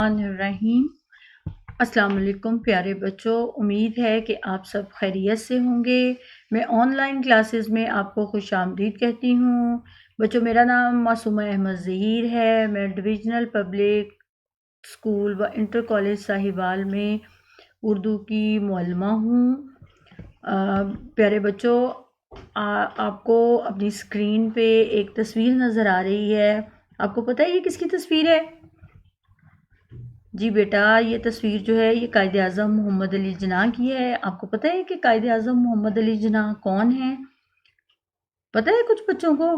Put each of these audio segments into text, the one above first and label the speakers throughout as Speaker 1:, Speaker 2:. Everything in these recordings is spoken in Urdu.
Speaker 1: الرحیم السلام علیکم پیارے بچوں، امید ہے کہ آپ سب خیریت سے ہوں گے۔ میں آن لائن کلاسز میں آپ کو خوش آمدید کہتی ہوں۔ بچوں، میرا نام معصومہ احمد ظہیر ہے۔ میں ڈویژنل پبلک اسکول و انٹر کالج ساہیوال میں اردو کی معلمہ ہوں۔ پیارے بچوں، آپ کو اپنی اسکرین پہ ایک تصویر نظر آ رہی ہے۔ آپ کو پتہ ہے یہ کس کی تصویر ہے؟ جی بیٹا، یہ تصویر جو ہے یہ قائد اعظم محمد علی جناح کی ہے۔ آپ کو پتہ ہے کہ قائد اعظم محمد علی جناح کون ہیں؟ پتہ ہے کچھ بچوں کو؟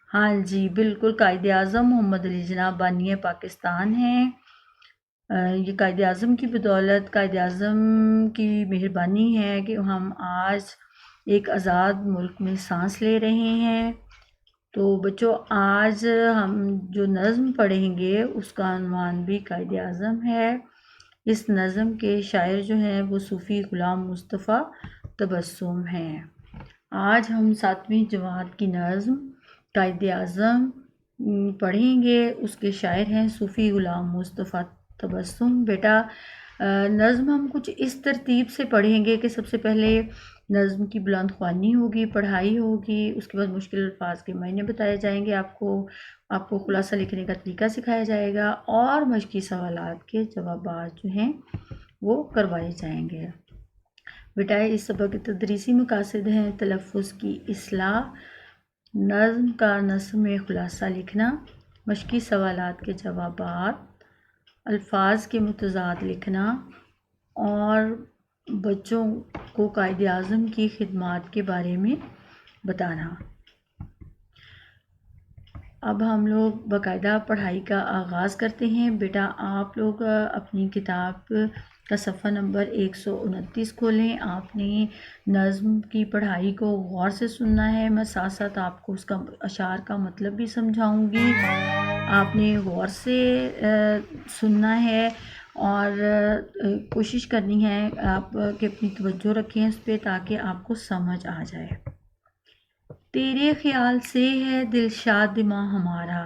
Speaker 1: ہاں جی، بالکل، قائد اعظم محمد علی جناح بانی پاکستان ہیں۔ یہ قائد اعظم کی بدولت، قائد اعظم کی مہربانی ہے کہ ہم آج ایک آزاد ملک میں سانس لے رہے ہیں۔ تو بچوں، آج ہم جو نظم پڑھیں گے اس کا عنوان بھی قائد اعظم ہے۔ اس نظم کے شاعر جو ہیں وہ صوفی غلام مصطفیٰ تبسم ہیں۔ آج ہم 7ویں جماعت کی نظم قائد اعظم پڑھیں گے۔ اس کے شاعر ہیں صوفی غلام مصطفیٰ تبسم۔ بیٹا، نظم ہم کچھ اس ترتیب سے پڑھیں گے کہ سب سے پہلے نظم کی بلند خوانی ہوگی، پڑھائی ہوگی، اس کے بعد مشکل الفاظ کے معنی بتائے جائیں گے، آپ کو خلاصہ لکھنے کا طریقہ سکھایا جائے گا، اور مشقی سوالات کے جوابات جو ہیں وہ کروائے جائیں گے۔ بیٹا، اس سبق کے تدریسی مقاصد ہیں تلفظ کی اصلاح، نظم کا نثر میں خلاصہ لکھنا، مشقی سوالات کے جوابات، الفاظ کے متضاد لکھنا، اور بچوں کو قائد اعظم کی خدمات کے بارے میں بتانا۔ اب ہم لوگ باقاعدہ پڑھائی کا آغاز کرتے ہیں۔ بیٹا، آپ لوگ اپنی کتاب کا صفحہ نمبر 129 کھولیں۔ آپ نے نظم کی پڑھائی کو غور سے سننا ہے۔ میں ساتھ ساتھ آپ کو اس کا اشعار کا مطلب بھی سمجھاؤں گی۔ آپ نے غور سے سننا ہے اور کوشش کرنی ہے آپ کہ اپنی توجہ رکھیں اس پہ تاکہ آپ کو سمجھ آ جائے۔ تیرے خیال سے ہے دل شاد ماں ہمارا،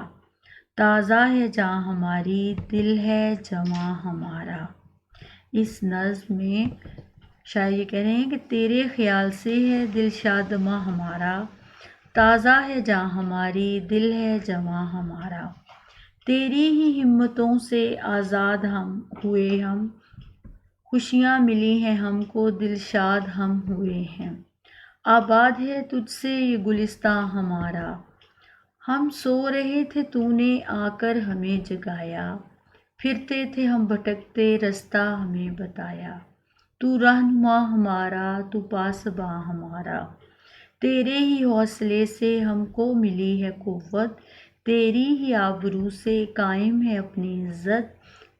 Speaker 1: تازہ ہے جاں ہماری، دل ہے جواں ہمارا۔ اس نظم میں شاعر یہ کہہ رہے ہیں کہ تیرے خیال سے ہے دل شاد ماں ہمارا، تازہ ہے جاں ہماری، دل ہے جواں ہمارا۔ تیری ہی ہمتوں سے آزاد ہم ہوئے ہم، خوشیاں ملی ہیں ہم کو، دل شاد ہم ہوئے ہیں۔ آباد ہے تجھ سے یہ گلستاں ہمارا، ہم سو رہے تھے تو نے آ کر ہمیں جگایا، پھرتے تھے ہم بھٹکتے رستہ ہمیں بتایا، تو رہنما ہمارا، تو پاسباں ہمارا۔ تیرے ہی حوصلے سے ہم کو ملی ہے قوت، تیری ہی آبرو سے قائم ہے اپنی عزت،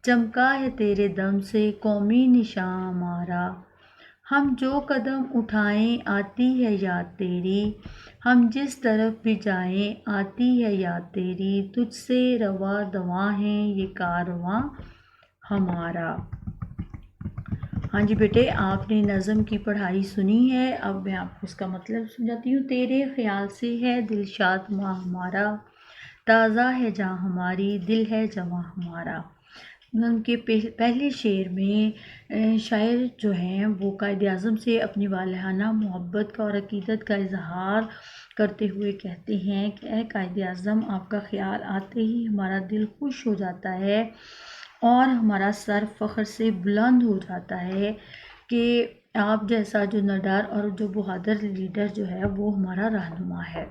Speaker 1: چمکا ہے تیرے دم سے قومی نشاں ہمارا۔ ہم جو قدم اٹھائیں آتی ہے یاد تیری، ہم جس طرف بھی جائیں آتی ہے یاد تیری، تجھ سے رواں دواں ہے یہ کارواں ہمارا۔ ہاں جی بیٹے، آپ نے نظم کی پڑھائی سنی ہے۔ اب میں آپ کو اس کا مطلب سمجھاتی ہوں۔ تیرے خیال سے ہے دل شاد ماں ہمارا، تازہ ہے جاں ہماری، دل ہے جواں ہمارا۔ ان کے پہلے شعر میں شاعر جو ہیں وہ قائد اعظم سے اپنی والہانہ محبت کا اور عقیدت کا اظہار کرتے ہوئے کہتے ہیں کہ اے قائد اعظم، آپ کا خیال آتے ہی ہمارا دل خوش ہو جاتا ہے اور ہمارا سر فخر سے بلند ہو جاتا ہے کہ آپ جیسا جو نڈر اور جو بہادر لیڈر جو ہے وہ ہمارا رہنما ہے۔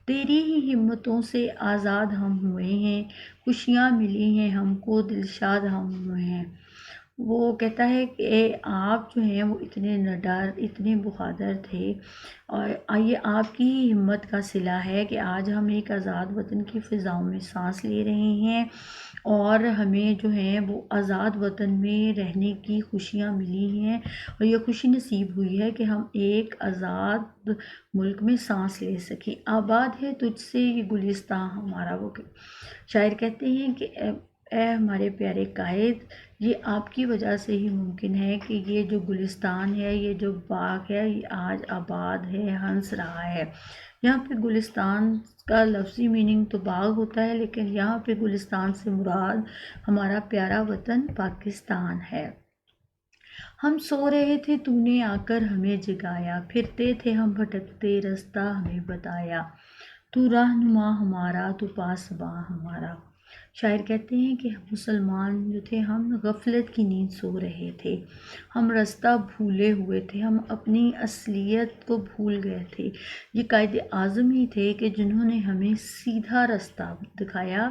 Speaker 1: تیری ہی ہمتوں سے آزاد ہم ہوئے ہیں، خوشیاں ملی ہیں ہم کو، دل شاد ہم ہوئے ہیں۔ وہ کہتا ہے کہ آپ جو ہیں وہ اتنے نڈر، اتنے بہادر تھے، اور یہ آپ کی ہی ہمت کا صلہ ہے کہ آج ہم ایک آزاد وطن کی فضاؤں میں سانس لے رہے ہیں اور ہمیں جو ہے وہ آزاد وطن میں رہنے کی خوشیاں ملی ہیں، اور یہ خوشی نصیب ہوئی ہے کہ ہم ایک آزاد ملک میں سانس لے سکیں۔ آباد ہے تجھ سے یہ گلستاں ہمارا۔ وہ شاعر کہتے ہیں کہ اے ہمارے پیارے قائد، یہ آپ کی وجہ سے ہی ممکن ہے کہ یہ جو گلستان ہے، یہ جو باغ ہے، یہ آج آباد ہے، ہنس رہا ہے، یہاں پہ گلستان کا لفظی میننگ تو باغ ہوتا ہے، لیکن یہاں پہ گلستان سے مراد ہمارا پیارا وطن پاکستان ہے۔ ہم سو رہے تھے تو نے آ کر ہمیں جگایا، پھرتے تھے ہم بھٹکتے رستہ ہمیں بتایا، تو رہنما ہمارا تو پاسباں ہمارا۔ شاعر کہتے ہیں کہ ہم مسلمان جو تھے ہم غفلت کی نیند سو رہے تھے، ہم راستہ بھولے ہوئے تھے، ہم اپنی اصلیت کو بھول گئے تھے۔ یہ قائد اعظم ہی تھے کہ جنہوں نے ہمیں سیدھا راستہ دکھایا،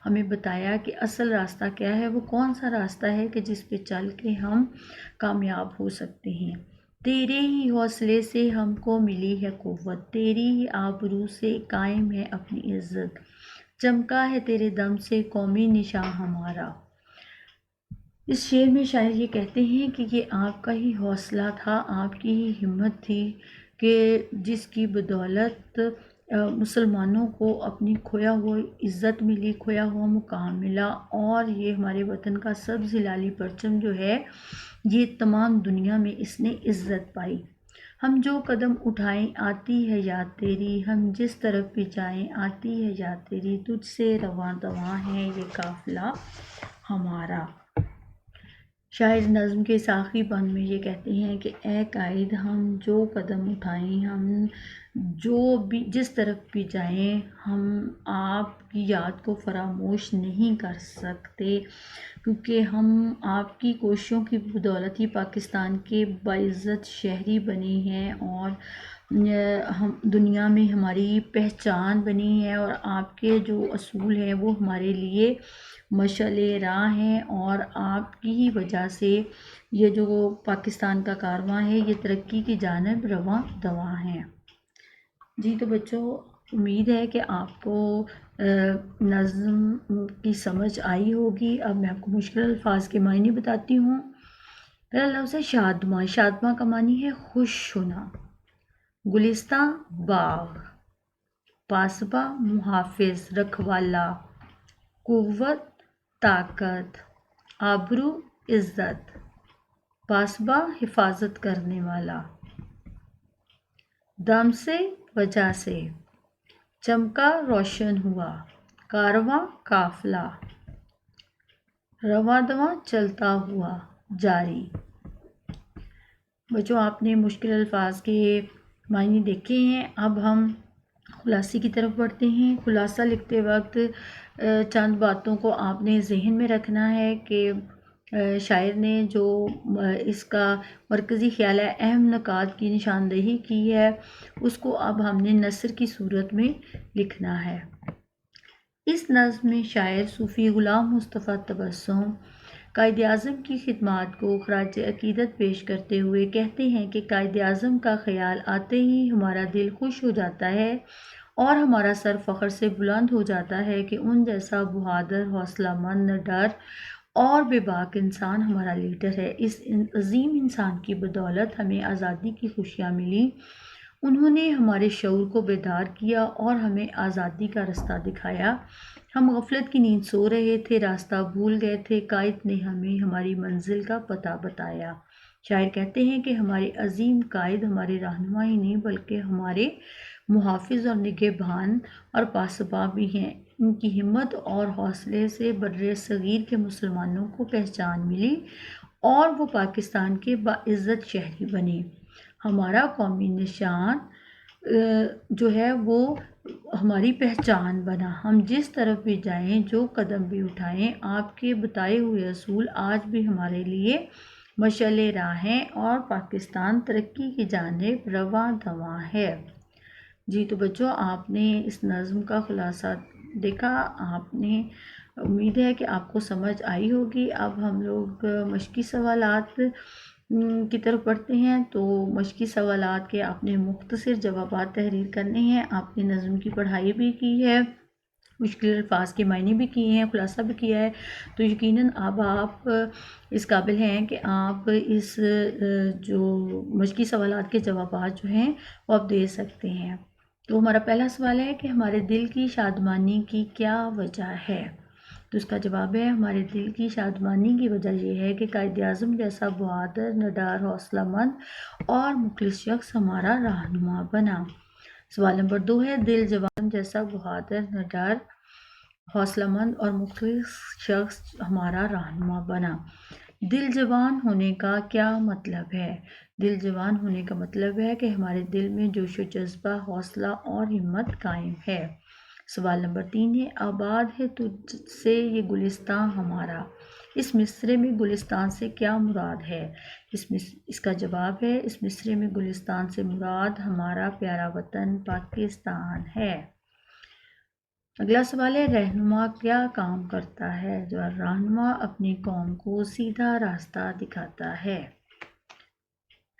Speaker 1: ہمیں بتایا کہ اصل راستہ کیا ہے، وہ کون سا راستہ ہے کہ جس پہ چل کے ہم کامیاب ہو سکتے ہیں۔ تیرے ہی حوصلے سے ہم کو ملی ہے قوت، تیری ہی آبرو سے قائم ہے اپنی عزت، چمکا ہے تیرے دم سے قومی نشاں ہمارا۔ اس شعر میں شاعر یہ کہتے ہیں کہ یہ آپ کا ہی حوصلہ تھا، آپ کی ہی ہمت تھی کہ جس کی بدولت مسلمانوں کو اپنی کھویا ہوا عزت ملی، کھویا ہوا مقام ملا، اور یہ ہمارے وطن کا سبز ہلالی پرچم جو ہے یہ تمام دنیا میں اس نے عزت پائی۔ ہم جو قدم اٹھائیں آتی ہے یاد تیری، ہم جس طرف بھی جائیں آتی ہے یاد تیری، تجھ سے رواں دواں ہے یہ قافلہ ہمارا۔ شاعر نظم کے ساقی بند میں یہ کہتے ہیں کہ اے قائد ہم جو قدم اٹھائیں، ہم جو بھی جس طرف بھی جائیں، ہم آپ کی یاد کو فراموش نہیں کر سکتے، کیونکہ ہم آپ کی کوششوں کی بدولت ہی پاکستان کے باعزت شہری بنے ہیں، اور ہم دنیا میں ہماری پہچان بنی ہے، اور آپ کے جو اصول ہیں وہ ہمارے لیے مشعل راہ ہیں، اور آپ کی ہی وجہ سے یہ جو پاکستان کا کارواں ہے یہ ترقی کی جانب رواں دواں ہیں۔ جی تو بچوں، امید ہے کہ آپ کو نظم کی سمجھ آئی ہوگی۔ اب میں آپ کو مشکل الفاظ کے معنی بتاتی ہوں۔ پہلا لفظ ہے شادماں۔ شادماں کا معنی ہے خوش ہونا۔ گلستان باغ، پاسباں محافظ رکھوالا، قوت طاقت، آبرو عزت، پاسباں حفاظت کرنے والا، دم سے وجہ سے، چمکا روشن ہوا، کارواں قافلہ، رواں دواں چلتا ہوا جاری۔ بچوں آپ نے مشکل الفاظ کے معنی دیکھے ہیں، اب ہم خلاصے کی طرف بڑھتے ہیں۔ خلاصہ لکھتے وقت چند باتوں کو آپ نے ذہن میں رکھنا ہے کہ شاعر نے جو اس کا مرکزی خیال ہے، اہم نکات کی نشاندہی کی ہے، اس کو اب ہم نے نثر کی صورت میں لکھنا ہے۔ اس نظم میں شاعر صوفی غلام مصطفیٰ تبسم قائد اعظم کی خدمات کو خراج عقیدت پیش کرتے ہوئے کہتے ہیں کہ قائد اعظم کا خیال آتے ہی ہمارا دل خوش ہو جاتا ہے اور ہمارا سر فخر سے بلند ہو جاتا ہے کہ ان جیسا بہادر، حوصلہ مند، نڈر اور بے باک انسان ہمارا لیڈر ہے۔ اس عظیم انسان کی بدولت ہمیں آزادی کی خوشیاں ملی۔ انہوں نے ہمارے شعور کو بیدار کیا اور ہمیں آزادی کا رستہ دکھایا۔ ہم غفلت کی نیند سو رہے تھے، راستہ بھول گئے تھے، قائد نے ہمیں ہماری منزل کا پتہ بتایا۔ شاعر کہتے ہیں کہ ہمارے عظیم قائد ہمارے رہنما ہی نہیں بلکہ ہمارے محافظ اور نگہبان اور پاسباں بھی ہیں۔ ان کی ہمت اور حوصلے سے بر صغیر کے مسلمانوں کو پہچان ملی اور وہ پاکستان کے باعزت شہری بنے۔ ہمارا قومی نشان جو ہے وہ ہماری پہچان بنا۔ ہم جس طرف بھی جائیں، جو قدم بھی اٹھائیں، آپ کے بتائے ہوئے اصول آج بھی ہمارے لیے مشعل راہ ہیں اور پاکستان ترقی کی جانب رواں دواں ہے۔ جی تو بچوں آپ نے اس نظم کا خلاصہ دیکھا، آپ نے امید ہے کہ آپ کو سمجھ آئی ہوگی۔ اب ہم لوگ مشقی سوالات کی طرف بڑھتے ہیں۔ تو مشقی سوالات کے آپ نے مختصر جوابات تحریر کرنے ہیں۔ آپ نے نظم کی پڑھائی بھی کی ہے، مشکل الفاظ کے معنی بھی کیے ہیں، خلاصہ بھی کیا ہے، تو یقیناً اب آپ اس قابل ہیں کہ آپ اس جو مشقی سوالات کے جوابات جو ہیں وہ آپ دے سکتے ہیں۔ تو ہمارا پہلا سوال ہے کہ ہمارے دل کی شادمانی کی کیا وجہ ہے؟ تو اس کا جواب ہے ہمارے دل کی شادمانی کی وجہ یہ ہے کہ قائد اعظم جیسا بہادر، نڈر، حوصلہ مند اور مخلص شخص ہمارا رہنما بنا۔ سوال نمبر 2 ہے دل جوان جیسا بہادر نڈر حوصلہ مند اور مخلص شخص ہمارا رہنما بنا۔ دل جوان ہونے کا کیا مطلب ہے؟ دل جوان ہونے کا مطلب ہے کہ ہمارے دل میں جوش و جذبہ، حوصلہ اور ہمت قائم ہے۔ سوال نمبر 3 ہے آباد ہے تجھ سے یہ گلستان ہمارا۔ اس مصرعے میں گلستان سے کیا مراد ہے؟ اس کا جواب ہے اس مصرعے میں گلستان سے مراد ہمارا پیارا وطن پاکستان ہے۔ اگلا سوال ہے رہنما کیا کام کرتا ہے؟ جو رہنما اپنی قوم کو سیدھا راستہ دکھاتا ہے۔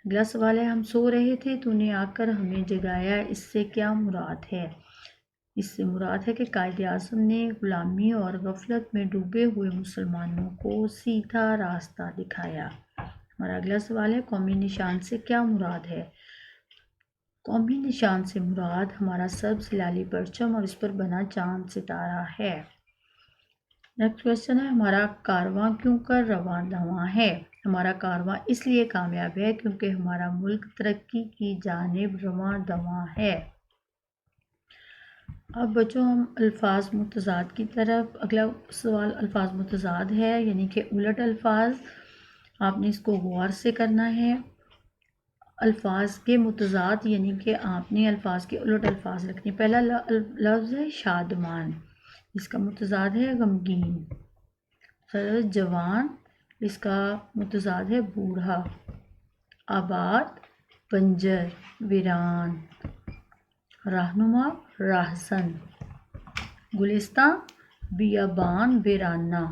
Speaker 1: اگلا سوال ہے ہم سو رہے تھے تو نے آ کر ہمیں جگایا، اس سے کیا مراد ہے؟ اس سے مراد ہے کہ قائد اعظم نے غلامی اور غفلت میں ڈوبے ہوئے مسلمانوں کو سیدھا راستہ دکھایا۔ ہمارا اگلا سوال ہے قومی نشان سے کیا مراد ہے؟ قومی نشان سے مراد ہمارا سبز ہلالی پرچم اور اس پر بنا چاند ستارہ ہے۔ نیکسٹ کوشچن ہے ہمارا کارواں کیوں کر رواں دواں ہے؟ ہمارا کارواں اس لیے کامیاب ہے کیونکہ ہمارا ملک ترقی کی جانب رواں دواں ہے۔ اب بچوں ہم الفاظ متضاد کی طرف، اگلا سوال الفاظ متضاد ہے یعنی کہ الٹ الفاظ، آپ نے اس کو غور سے کرنا ہے۔ الفاظ کے متضاد یعنی کہ آپ نے الفاظ کے الٹ الفاظ لکھنے۔ پہلا لفظ ہے شادمان، اس کا متضاد ہے غمگین۔ جوان، اس کا متضاد ہے بوڑھا۔ آباد، بنجر، ویران۔ رہنما، راہزن۔ گلستان، بیابان، ویرانہ۔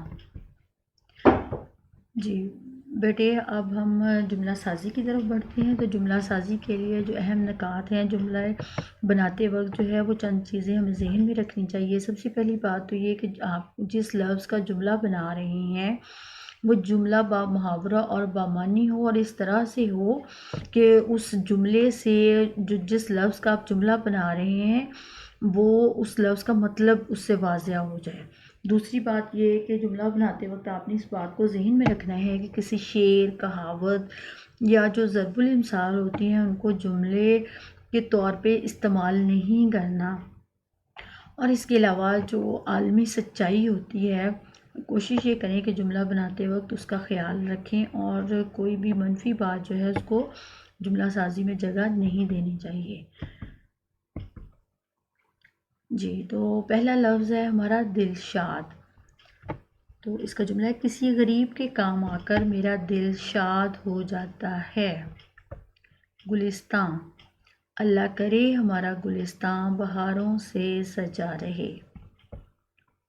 Speaker 1: جی بیٹے اب ہم جملہ سازی کی طرف بڑھتے ہیں۔ تو جملہ سازی کے لیے جو اہم نکات ہیں جملہ بناتے وقت جو ہے وہ چند چیزیں ہمیں ذہن میں رکھنی چاہیے۔ سب سے پہلی بات تو یہ کہ آپ جس لفظ کا جملہ بنا رہے ہیں وہ جملہ با محاورہ اور بامعنی ہو اور اس طرح سے ہو کہ اس جملے سے جس لفظ کا آپ جملہ بنا رہے ہیں وہ اس لفظ کا مطلب اس سے واضح ہو جائے۔ دوسری بات یہ ہے کہ جملہ بناتے وقت آپ نے اس بات کو ذہن میں رکھنا ہے کہ کسی شعر، کہاوت یا جو ضرب الامثال ہوتی ہیں ان کو جملے کے طور پہ استعمال نہیں کرنا، اور اس کے علاوہ جو عالمی سچائی ہوتی ہے کوشش یہ کریں کہ جملہ بناتے وقت اس کا خیال رکھیں اور کوئی بھی منفی بات جو ہے اس کو جملہ سازی میں جگہ نہیں دینی چاہیے۔ جی تو پہلا لفظ ہے ہمارا دلشاد، تو اس کا جملہ ہے کسی غریب کے کام آ کر میرا دل شاد ہو جاتا ہے۔ گلستان، اللہ کرے ہمارا گلستان بہاروں سے سجا رہے۔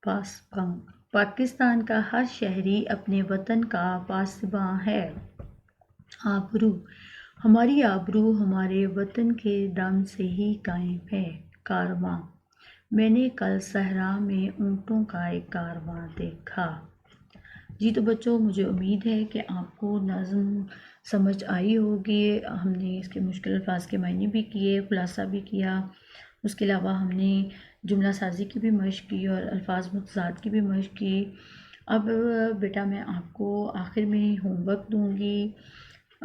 Speaker 1: پاسباں، پاکستان کا ہر شہری اپنے وطن کا پاسباں ہے۔ آبرو، ہماری آبرو ہمارے وطن کے دم سے ہی قائم ہے۔ کارواں، میں نے کل صحرا میں اونٹوں کا ایک کارواں دیکھا۔ جی تو بچوں مجھے امید ہے کہ آپ کو نظم سمجھ آئی ہوگی۔ ہم نے اس کے مشکل الفاظ کے معنی بھی کیے، خلاصہ بھی کیا، اس کے علاوہ ہم نے جملہ سازی کی بھی مشق کی اور الفاظ متضاد کی بھی مشق کی۔ اب بیٹا میں آپ کو آخر میں ہوم ورک دوں گی،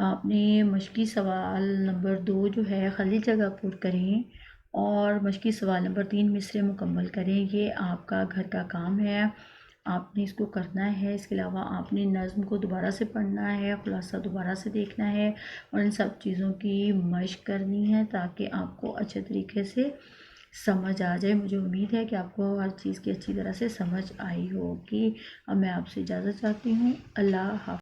Speaker 1: آپ نے مشقی سوال نمبر 2 جو ہے خالی جگہ پر کریں اور مشقی سوال نمبر 3 مصرعے مکمل کریں۔ یہ آپ کا گھر کا کام ہے، آپ نے اس کو کرنا ہے۔ اس کے علاوہ آپ نے نظم کو دوبارہ سے پڑھنا ہے، خلاصہ دوبارہ سے دیکھنا ہے اور ان سب چیزوں کی مشق کرنی ہے تاکہ آپ کو اچھے طریقے سے سمجھ آ جائے۔ مجھے امید ہے کہ آپ کو ہر چیز کی اچھی طرح سے سمجھ آئی ہوگی۔ اب میں آپ سے اجازت چاہتی ہوں، اللہ حافظ۔